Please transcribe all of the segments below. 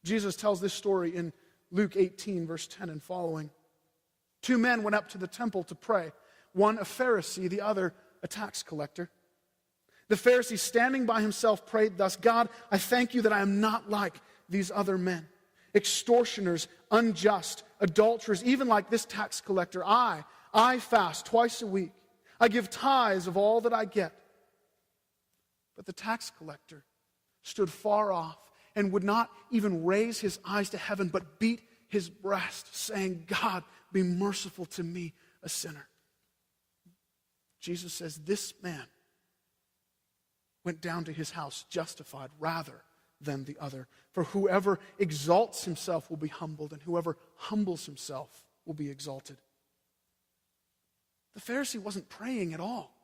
Jesus tells this story in Luke 18, verse 10 and following. 2 men went up to the temple to pray, one a Pharisee, the other a tax collector. The Pharisee, standing by himself, prayed thus, God, I thank you that I am not like these other men, extortioners, unjust, adulterers, even like this tax collector. I fast twice a week. I give tithes of all that I get. But the tax collector stood far off and would not even raise his eyes to heaven, but beat his breast, saying, God, be merciful to me, a sinner. Jesus says this man went down to his house justified rather than the other. For whoever exalts himself will be humbled, and whoever humbles himself will be exalted. The Pharisee wasn't praying at all.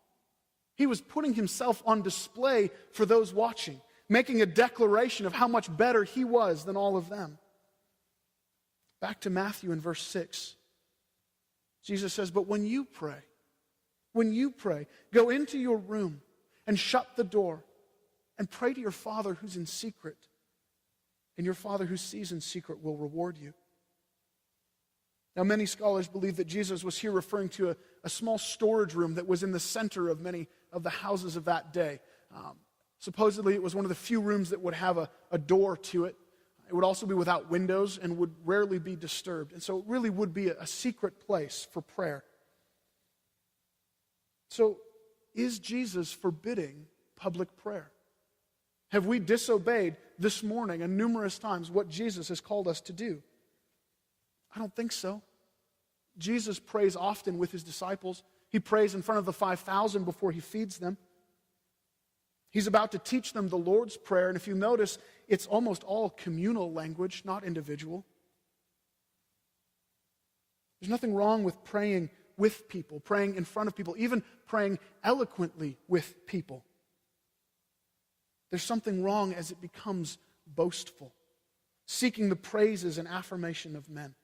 He was putting himself on display for those watching, making a declaration of how much better he was than all of them. Back to Matthew in verse 6. Jesus says, but when you pray, go into your room and shut the door and pray to your Father who's in secret, and your Father who sees in secret will reward you. Now, many scholars believe that Jesus was here referring to a small storage room that was in the center of many of the houses of that day. Supposedly, it was one of the few rooms that would have a door to it. It would also be without windows and would rarely be disturbed. And so it really would be a secret place for prayer. So, is Jesus forbidding public prayer? Have we disobeyed this morning and numerous times what Jesus has called us to do? I don't think so. Jesus prays often with his disciples. He prays in front of the 5,000 before he feeds them. He's about to teach them the Lord's Prayer, and if you notice, it's almost all communal language, not individual. There's nothing wrong with praying with people, praying in front of people, even praying eloquently with people. There's something wrong as it becomes boastful, seeking the praises and affirmation of men.